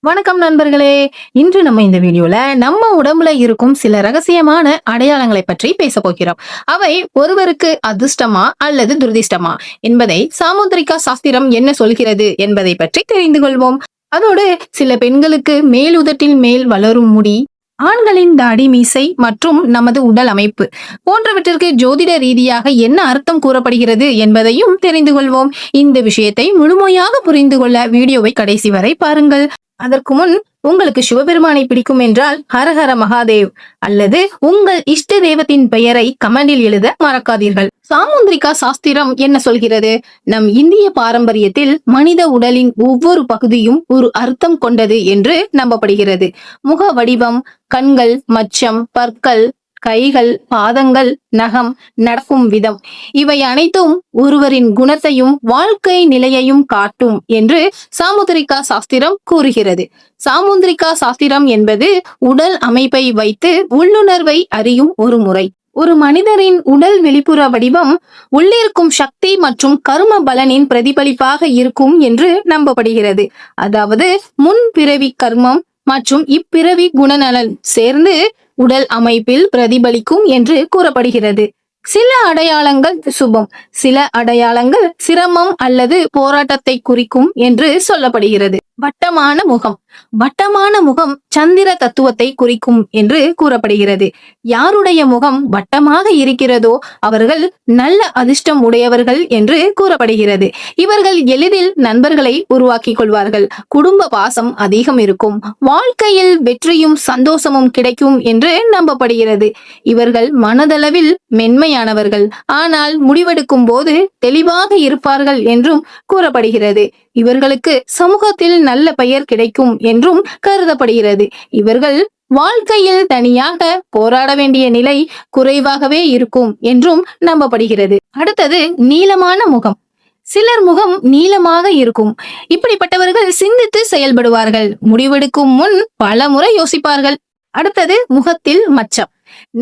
வணக்கம் நண்பர்களே. இன்று நம்ம இந்த வீடியோல நம்ம உடம்புல இருக்கும் சில ரகசியமான அடையாளங்களை பற்றி பேச போகிறோம். அவை ஒருவருக்கு அதிர்ஷ்டமா அல்லது துரதிர்ஷ்டமா என்பதை சாமுத்திரிகா சாஸ்திரம் என்ன சொல்கிறது என்பதை பற்றி தெரிந்து கொள்வோம். அதோடு சில பெண்களுக்கு மேல் உதட்டில் மேல் வளரும் முடி, ஆண்களின் தாடி மீசை மற்றும் நமது உடல் அமைப்பு போன்றவற்றிற்கு ஜோதிட ரீதியாக என்ன அர்த்தம் கூறப்படுகிறது என்பதையும் தெரிந்து கொள்வோம். இந்த விஷயத்தை முழுமையாக புரிந்து கொள்ள வீடியோவை கடைசி வரை பாருங்கள். அதற்கு முன் உங்களுக்கு சிவபெருமானை பிடிக்கும் என்றால் ஹரஹர மகாதேவ் அல்லது உங்கள் இஷ்ட தெய்வத்தின் பெயரை கமெண்டில் எழுத மறக்காதீர்கள். சாமுந்திரிகா சாஸ்திரம் என்ன சொல்கிறது? நம் இந்திய பாரம்பரியத்தில் மனித உடலின் ஒவ்வொரு பகுதியும் ஒரு அர்த்தம் கொண்டது என்று நம்பப்படுகிறது. முக வடிவம், கண்கள், மச்சம், பற்கள், கைகள், பாதங்கள், நகம், நடக்கும் விதம் இவை அனைத்தும் ஒருவரின் குணத்தையும் வாழ்க்கை நிலையையும் காட்டும் என்று சாமுத்திரிகா சாஸ்திரம் கூறுகிறது. சாமுந்திரிகா சாஸ்திரம் என்பது உடல் அமைப்பை வைத்து உள்ளுணர்வை அறியும் ஒரு முறை. ஒரு மனிதரின் உடல் வெளிப்புற வடிவம் உள்ளிருக்கும் சக்தி மற்றும் கர்ம பலனின் பிரதிபலிப்பாக இருக்கும் என்று நம்பப்படுகிறது. அதாவது முன்பிறவி கர்மம் மற்றும் இப்பிறவி குணநலன் சேர்ந்து உடல் அமைப்பில் பிரதிபலிக்கும் என்று கூறப்படுகிறது. சில அடையாளங்கள் சுபம், சில அடையாளங்கள் சிரமம் அல்லது போராட்டத்தை குறிக்கும் என்று சொல்லப்படுகிறது. வட்டமான முகம், வட்டமான முகம் சந்திர தத்துவத்தை குறிக்கும் என்று கூறப்படுகிறது. யாருடைய முகம் வட்டமாக இருக்கிறதோ அவர்கள் நல்ல அதிர்ஷ்டம் உடையவர்கள் என்று கூறப்படுகிறது. இவர்கள் எளிதில் நண்பர்களை உருவாக்கிக் கொள்வார்கள். குடும்ப பாசம் அதிகம் இருக்கும். வாழ்க்கையில் வெற்றியும் சந்தோஷமும் கிடைக்கும் என்று நம்பப்படுகிறது. இவர்கள் மனதளவில் மென்மையானவர்கள், ஆனால் முடிவெடுக்கும் போது தெளிவாக இருப்பார்கள் என்றும் கூறப்படுகிறது. இவர்களுக்கு சமூகத்தில் நல்ல பெயர் கிடைக்கும் என்றும் கருதப்படுகிறது. இவர்கள் வாழ்க்கையில் தனியாக போராட வேண்டிய நிலை குறைவாகவே இருக்கும் என்றும் நம்பப்படுகிறது. அடுத்தது நீளமான முகம். சிலர் முகம் நீளமாக இருக்கும். இப்படிப்பட்டவர்கள் சிந்தித்து செயல்படுவார்கள். முடிவெடுக்கும் முன் பல முறை யோசிப்பார்கள். அடுத்தது முகத்தில் மச்சம்.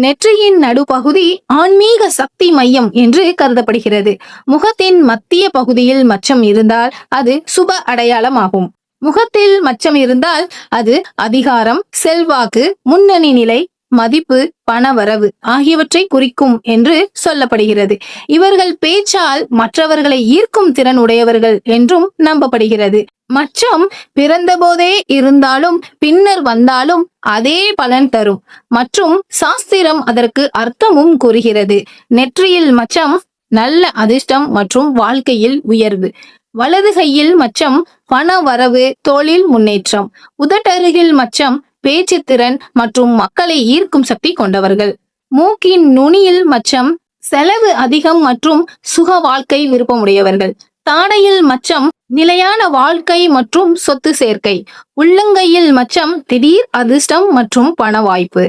நெற்றியின் நடுப்பகுதி ஆன்மீக சக்தி மையம் என்று கருதப்படுகிறது. முகத்தின் மத்திய பகுதியில் மச்சம் இருந்தால் அது சுப அடையாளம் ஆகும். முகத்தில் மச்சம் இருந்தால் அது அதிகாரம், செல்வாக்கு, முன்னணி நிலை, மதிப்பு, பணவரவு ஆகியவற்றை குறிக்கும் என்று சொல்லப்படுகிறது. இவர்கள் பேச்சால் மற்றவர்களை ஈர்க்கும் திறன் உடையவர்கள் என்றும் நம்பப்படுகிறது. மச்சம் பிறந்த போதே இருந்தாலும் பின்னர் வந்தாலும் அதே பலன் தரும் மற்றும் சாஸ்திரம் அதற்கு அர்த்தமும் கூறுகிறது. நெற்றியில் மச்சம் நல்ல அதிர்ஷ்டம் மற்றும் வாழ்க்கையில் உயர்வு. வலது கையில் மச்சம் பண வரவு, தொழில் முன்னேற்றம். உதட்டருகில் மச்சம் பேச்சு திறன் மற்றும் மக்களை ஈர்க்கும் சக்தி கொண்டவர்கள். மூக்கின் நுனியில் மச்சம் செலவு அதிகம் மற்றும் சுக வாழ்க்கை விருப்பமுடையவர்கள். தாடையில் மச்சம் நிலையான வாழ்க்கை மற்றும் சொத்து சேர்க்கை. உள்ளங்கையில் மச்சம் திடீர் அதிர்ஷ்டம் மற்றும் பண வாய்ப்பு.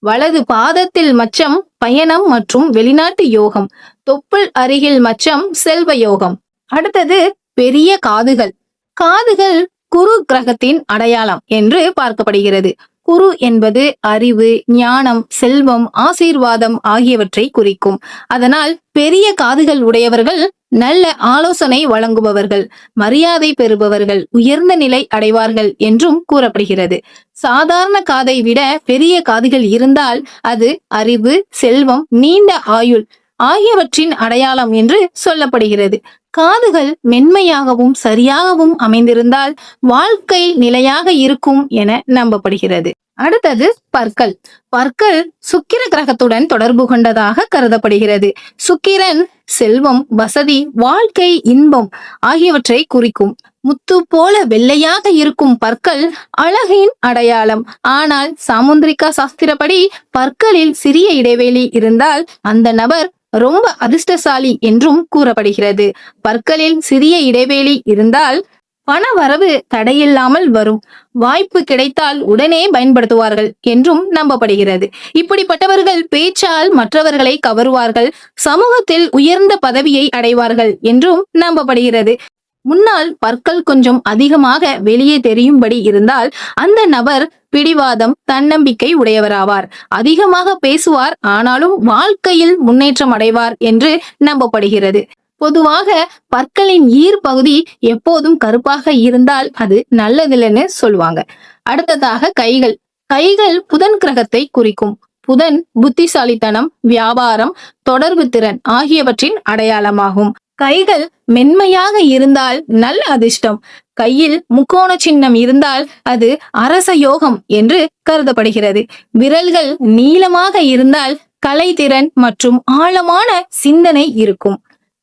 வலது பாதத்தில் மச்சம் பயணம் மற்றும் வெளிநாட்டு யோகம். தொப்புள் அருகில் மச்சம் செல்வ யோகம். அடுத்தது பெரிய காதுகள். காதுகள் குரு கிரகத்தின் அடையாளம் என்று பார்க்கப்படுகிறது. குரு என்பது அறிவு, ஞானம், செல்வம், ஆசீர்வாதம் ஆகியவற்றை குறிக்கும். அதனால் பெரிய காதுகள் உடையவர்கள் நல்ல ஆலோசனை வழங்குபவர்கள், மரியாதை பெறுபவர்கள், உயர்ந்த நிலை அடைவார்கள் என்றும் கூறப்படுகிறது. சாதாரண காதை விட பெரிய காதுகள் இருந்தால் அது அறிவு, செல்வம், நீண்ட ஆயுள் ஆகியவற்றின் அடையாளம் என்று சொல்லப்படுகிறது. காதுகள் மென்மையாகவும் சரியாகவும் அமைந்திருந்தால் வாழ்க்கை நிலையாக இருக்கும் என நம்பப்படுகிறது. அடுத்தது பற்கள். பற்கள் சுக்கிர கிரகத்துடன் தொடர்பு கொண்டதாக கருதப்படுகிறது. சுக்கிரன் செல்வம், வசதி, வாழ்க்கை, இன்பம் ஆகியவற்றை குறிக்கும். முத்து போல வெள்ளையாக இருக்கும் பற்கள் அழகின் அடையாளம். ஆனால் சாமுந்திரிகா சாஸ்திரப்படி பற்களில் சிறிய இடைவெளி இருந்தால் அந்த நபர் ரொம்ப அதிர்ஷ்டசாலி என்றும் கூறப்படுகிறது. பற்களில் சிறிய இடைவெளி இருந்தால் பண வரவு தடையில்லாமல் வரும். வாய்ப்பு கிடைத்தால் உடனே பயன்படுத்துவார்கள் என்றும் நம்பப்படுகிறது. இப்படிப்பட்டவர்கள் பேச்சால் மற்றவர்களை கவருவார்கள். சமூகத்தில் உயர்ந்த பதவியை அடைவார்கள் என்றும் நம்பப்படுகிறது. முன்னால் பற்கள் கொஞ்சம் அதிகமாக வெளியே தெரியும்படி இருந்தால் அந்த நபர் பிடிவாதம், தன்னம்பிக்கை உடையவராவார். அதிகமாக பேசுவார், ஆனாலும் வாழ்க்கையில் முன்னேற்றம் அடைவார் என்று நம்பப்படுகிறது. பொதுவாக பற்களின் ஈர் பகுதி எப்போதும் கருப்பாக இருந்தால் அது நல்லதில்லைன்னு சொல்லுவாங்க. அடுத்ததாக கைகள். கைகள் புதன் கிரகத்தை குறிக்கும். புதன் புத்திசாலித்தனம், வியாபாரம், தொடர்பு திறன் ஆகியவற்றின் அடையாளமாகும். கைகள் மென்மையாக இருந்தால் நல்ல அதிர்ஷ்டம். கையில் முக்கோண சின்னம் இருந்தால் அது அரச யோகம் என்று கருதப்படுகிறது. விரல்கள் நீளமாக இருந்தால் கலைத்திறன் மற்றும் ஆழமான சிந்தனை இருக்கும்.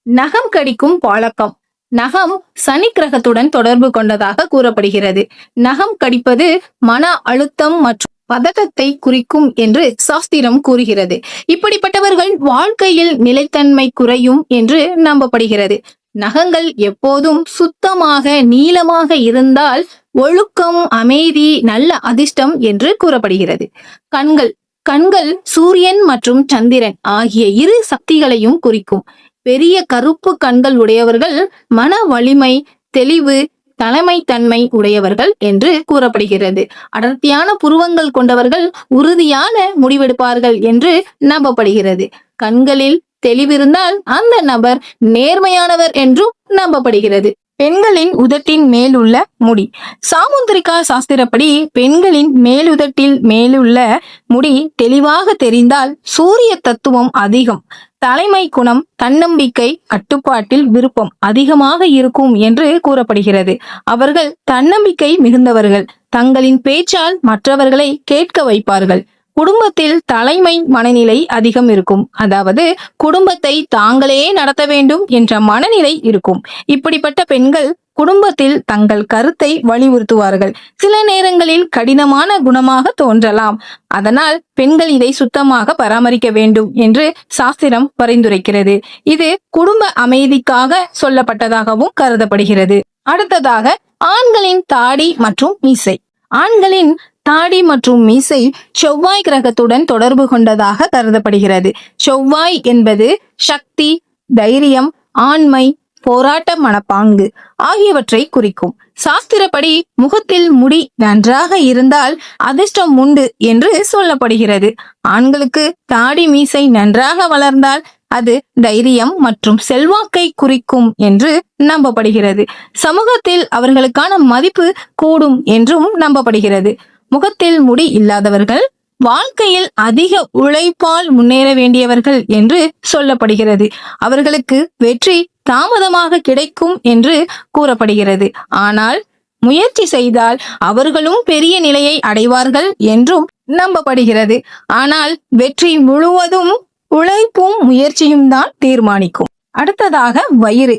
நகம் கடிக்கும் பழக்கம். நகம் சனி கிரகத்துடன் தொடர்பு கொண்டதாக கூறப்படுகிறது. நகம் கடிப்பது மன அழுத்தம் மற்றும் பதட்டத்தை குறிக்கும் என்று சாஸ்திரம் கூறுகிறது. இப்படிப்பட்டவர்கள் வாழ்க்கையில் நிலைத்தன்மை குறையும் என்று நம்பப்படுகிறது. நகங்கள் எப்போதும் சுத்தமாக நீளமாக இருந்தால் ஒழுக்கம், அமைதி, நல்ல அதிர்ஷ்டம் என்று கூறப்படுகிறது. கண்கள். கண்கள் சூரியன் மற்றும் சந்திரன் ஆகிய இரு சக்திகளையும் குறிக்கும். பெரிய கருப்பு கண்கள் உடையவர்கள் மன வலிமை, தெளிவு, தலைமைத்தன்மை உடையவர்கள் என்று கூறப்படுகிறது. அடர்த்தியான புருவங்கள் கொண்டவர்கள் உறுதியான முடிவெடுப்பார்கள் என்று நம்பப்படுகிறது. கண்களில் தெளிவிருந்தால் அந்த நபர் நேர்மையானவர் என்றும் நம்பப்படுகிறது. பெண்களின் உதட்டின் மேலுள்ள முடி. சாமுந்திரிகா சாஸ்திரப்படி பெண்களின் மேலுதட்டில் மேலுள்ள முடி தெளிவாக தெரிந்தால் சூரிய தத்துவம் அதிகம், தலைமை குணம், தன்னம்பிக்கை, கட்டுப்பாட்டில் விருப்பம் அதிகமாக இருக்கும் என்று கூறப்படுகிறது. அவர்கள் தன்னம்பிக்கை மிகுந்தவர்கள். தங்களின் பேச்சால் மற்றவர்களை கேட்க வைப்பார்கள். குடும்பத்தில் தலைமை மனநிலை அதிகம் இருக்கும். அதாவது குடும்பத்தை தாங்களே நடத்த வேண்டும் என்ற மனநிலை இருக்கும். இப்படிப்பட்ட பெண்கள் குடும்பத்தில் தங்கள் கருத்தை வலியுறுத்துவார்கள். சில நேரங்களில் கடினமான குணமாக தோன்றலாம். அதனால் பெண்கள் இதை சுத்தமாக பராமரிக்க வேண்டும் என்று சாஸ்திரம் பரிந்துரைக்கிறது. இது குடும்ப அமைதிக்காக சொல்லப்பட்டதாகவும் கருதப்படுகிறது. அடுத்ததாக ஆண்களின் தாடி மற்றும் மீசை. ஆண்களின் தாடி மற்றும் மீசை செவ்வாய் கிரகத்துடன் தொடர்பு கொண்டதாக கருதப்படுகிறது. செவ்வாய் என்பது சக்தி, தைரியம், ஆண்மை, போராட்ட மனப்பாங்கு ஆகியவற்றை குறிக்கும். சாஸ்திரப்படி முகத்தில் முடி நன்றாக இருந்தால் அதிர்ஷ்டம் உண்டு என்று சொல்லப்படுகிறது. ஆண்களுக்கு தாடி மீசை நன்றாக வளர்ந்தால் அது தைரியம் மற்றும் செல்வாக்கை குறிக்கும் என்று நம்பப்படுகிறது. சமூகத்தில் அவர்களுக்கான மதிப்பு கூடும் என்றும் நம்பப்படுகிறது. முகத்தில் முடி இல்லாதவர்கள் வாழ்க்கையில் அதிக உழைப்பால் முன்னேற வேண்டியவர்கள் என்று சொல்லப்படுகிறது. அவர்களுக்கு வெற்றி தாமதமாக கிடைக்கும் என்று கூறப்படுகிறது. ஆனால் முயற்சி செய்தால் அவர்களும் பெரிய நிலையை அடைவார்கள் என்றும் நம்பப்படுகிறது. ஆனால் வெற்றி முழுவதும் உழைப்பும் முயற்சியும் தான் தீர்மானிக்கும். அடுத்ததாக வயிறு.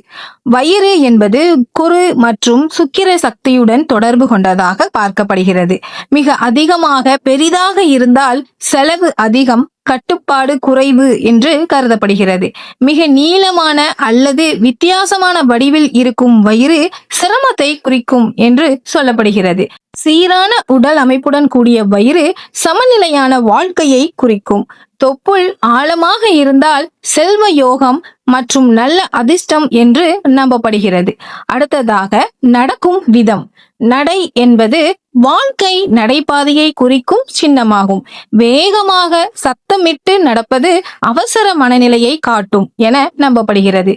வயிறு என்பது குரு மற்றும் சுக்கிர சக்தியுடன் தொடர்பு கொண்டதாக பார்க்கப்படுகிறது. மிக அதிகமாக பெரிதாக இருந்தால் செலவு அதிகம், கட்டுப்பாடு குறைவு என்று கருதப்படுகிறது. மிக நீளமான அல்லது வித்தியாசமான வடிவில் இருக்கும் வயிறு சிரமத்தை குறிக்கும் என்று சொல்லப்படுகிறது. சீரான உடல் அமைப்புடன் கூடிய வயிறு சமநிலையான வாழ்க்கையை குறிக்கும். தொப்புள் ஆழமாக இருந்தால் செல்வ யோகம் மற்றும் நல்ல அதிர்ஷ்டம் என்று நம்பப்படுகிறது. அடுத்ததாக நடக்கும் விதம். நடை என்பது வாழ்க்கை நடைபாதையை குறிக்கும் சின்னமாகும். வேகமாக சத்தமிட்டு நடப்பது அவசர மனநிலையை காட்டும் என நம்பப்படுகிறது.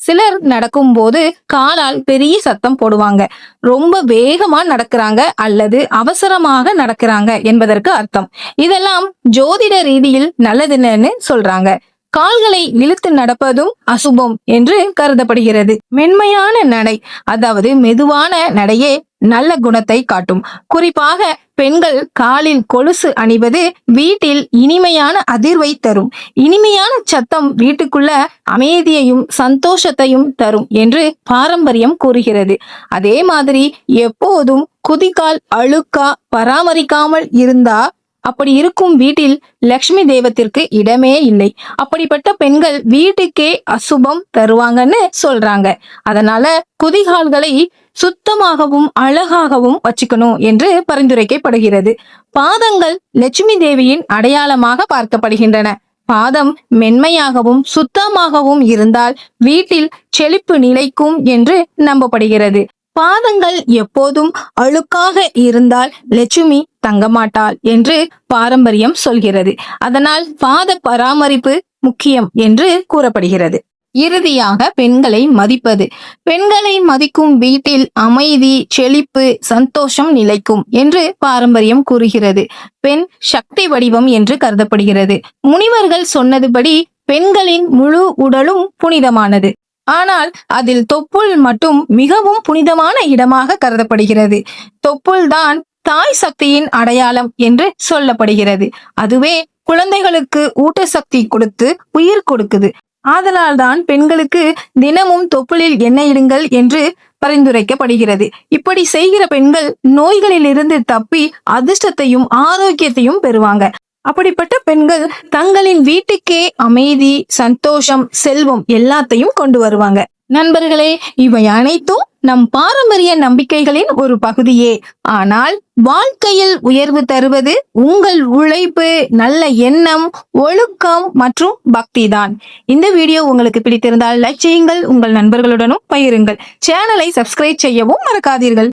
சிலர் நடக்கும் போது காலால் பெரிய சத்தம் போடுவாங்க. ரொம்ப வேகமா நடக்கிறாங்க அல்லது அவசரமாக நடக்கிறாங்க என்பதற்கு அர்த்தம். இதெல்லாம் ஜோதிட ரீதியில் நல்லதுன்னு சொல்றாங்க. கால்களை இழுத்து நடப்பதும் அசுபம் என்று கருதப்படுகிறது. மென்மையான நடை, அதாவது மெதுவான நடையே நல்ல குணத்தை காட்டும். குறிப்பாக பெண்கள் காலில் கொலுசு அணிவது வீட்டில் இனிமையான அதிர்வை தரும். இனிமையான சத்தம் வீட்டுக்குள்ள அமைதியையும் சந்தோஷத்தையும் தரும் என்று பாரம்பரியம் கூறுகிறது. அதே மாதிரி எப்போதும் குதிகால் அழுக்கா பராமரிக்காமல் இருந்தா அப்படி இருக்கும் வீட்டில் லட்சுமி தெய்வத்திற்கு இடமே இல்லை. அப்படிப்பட்ட பெண்கள் வீட்டுக்கே அசுபம் தருவாங்கன்னு சொல்றாங்க. அதனால குதிகால்களை சுத்தமாகவும் அழகாகவும் வச்சுக்கணும் என்று பரிந்துரைக்கப்படுகிறது. பாதங்கள் லட்சுமி தேவியின் அடையாளமாக பார்க்கப்படுகின்றன. பாதம் மென்மையாகவும் சுத்தமாகவும் இருந்தால் வீட்டில் செழிப்பு நிலைக்கும் என்று நம்பப்படுகிறது. பாதங்கள் எப்போதும் அழுக்காக இருந்தால் லட்சுமி தங்கமாட்டாள் என்று பாரம்பரியம் சொல்கிறது. அதனால் பாத பராமரிப்பு முக்கியம் என்று கூறப்படுகிறது. இறுதியாக பெண்களை மதிப்பது. பெண்களை மதிக்கும் வீட்டில் அமைதி, செழிப்பு, சந்தோஷம் நிலைக்கும் என்று பாரம்பரியம் கூறுகிறது. பெண் சக்தி வடிவம் என்று கருதப்படுகிறது. முனிவர்கள் சொன்னதுபடி பெண்களின் முழு உடலும் புனிதமானது. ஆனால் அதில் தொப்புள் மட்டும் மிகவும் புனிதமான இடமாக கருதப்படுகிறது. தொப்புள் தான் தாய் சக்தியின் அடையாளம் என்று சொல்லப்படுகிறது. அதுவே குழந்தைகளுக்கு ஊட்டசக்தி கொடுத்து உயிர் கொடுக்குது. ஆதலால் தான் பெண்களுக்கு தினமும் தொப்புளில் எண்ணெய் இடுங்கள் என்று பரிந்துரைக்கப்படுகிறது. இப்படி செய்கிற பெண்கள் நோய்களில் இருந்து தப்பி அதிர்ஷ்டத்தையும் ஆரோக்கியத்தையும் பெறுவாங்க. அப்படிப்பட்ட பெண்கள் தங்களின் வீட்டுக்கே அமைதி, சந்தோஷம், செல்வம் எல்லாத்தையும் கொண்டு வருவாங்க. நண்பர்களே, இவை அனைத்தும் நம் பாரம்பரிய நம்பிக்கைகளின் ஒரு பகுதியே. ஆனால் வாழ்க்கையில் உயர்வு தருவது உங்கள் உழைப்பு, நல்ல எண்ணம், ஒழுக்கம் மற்றும் பக்தி தான். இந்த வீடியோ உங்களுக்கு பிடித்திருந்தால் லைக் செய்யுங்கள், உங்கள் நண்பர்களுடனும் பகிருங்கள். சேனலை சப்ஸ்கிரைப் செய்யவும் மறக்காதீர்கள்.